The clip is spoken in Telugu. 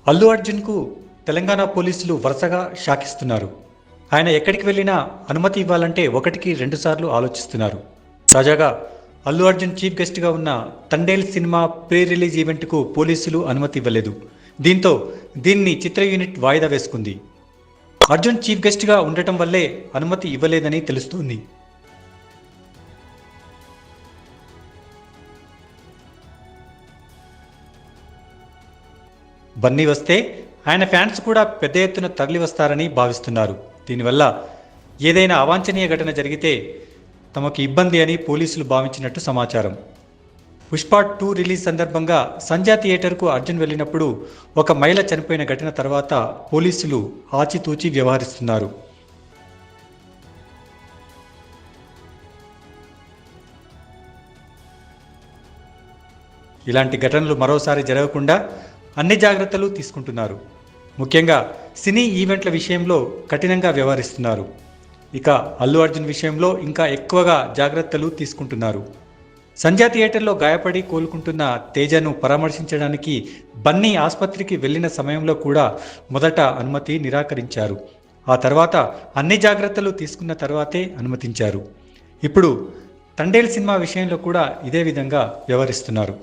అల్లు అర్జున్కు తెలంగాణ పోలీసులు వరుసగా షాకిస్తున్నారు. ఆయన ఎక్కడికి వెళ్ళినా అనుమతి ఇవ్వాలంటే ఒకటికి రెండుసార్లు ఆలోచిస్తున్నారు. తాజాగా అల్లు అర్జున్ చీఫ్ గెస్ట్గా ఉన్న తండేల్ సినిమా ప్రీ రిలీజ్ ఈవెంట్కు పోలీసులు అనుమతి ఇవ్వలేదు. దీంతో దీన్ని చిత్ర యూనిట్ వాయిదా వేసుకుంది. అర్జున్ చీఫ్ గెస్ట్గా ఉండటం వల్లే అనుమతి ఇవ్వలేదని తెలుస్తోంది. బన్నీ వస్తే ఆయన ఫ్యాన్స్ కూడా పెద్ద ఎత్తున తరలి వస్తారని భావిస్తున్నారు. దీనివల్ల ఏదైనా అవాంఛనీయ ఘటన జరిగితే తమకు ఇబ్బంది అని పోలీసులు భావించినట్టు సమాచారం. పుష్ప 2 రిలీజ్ సందర్భంగా సంధ్యా థియేటర్కు అర్జున్ వెళ్ళినప్పుడు ఒక మహిళ చనిపోయిన ఘటన తర్వాత పోలీసులు ఆచితూచి వ్యవహరిస్తున్నారు. ఇలాంటి ఘటనలు మరోసారి జరగకుండా అన్ని జాగ్రత్తలు తీసుకుంటున్నారు. ముఖ్యంగా సినీ ఈవెంట్ల విషయంలో కఠినంగా వ్యవహరిస్తున్నారు. ఇక అల్లు అర్జున్ విషయంలో ఇంకా ఎక్కువగా జాగ్రత్తలు తీసుకుంటున్నారు. సంధ్యా థియేటర్లో గాయపడి కోలుకుంటున్న తేజను పరామర్శించడానికి బన్నీ ఆసుపత్రికి వెళ్లిన సమయంలో కూడా మొదట అనుమతి నిరాకరించారు. ఆ తర్వాత అన్ని జాగ్రత్తలు తీసుకున్న తర్వాతే అనుమతించారు. ఇప్పుడు తండేల్ సినిమా విషయంలో కూడా ఇదే విధంగా వ్యవహరిస్తున్నారు.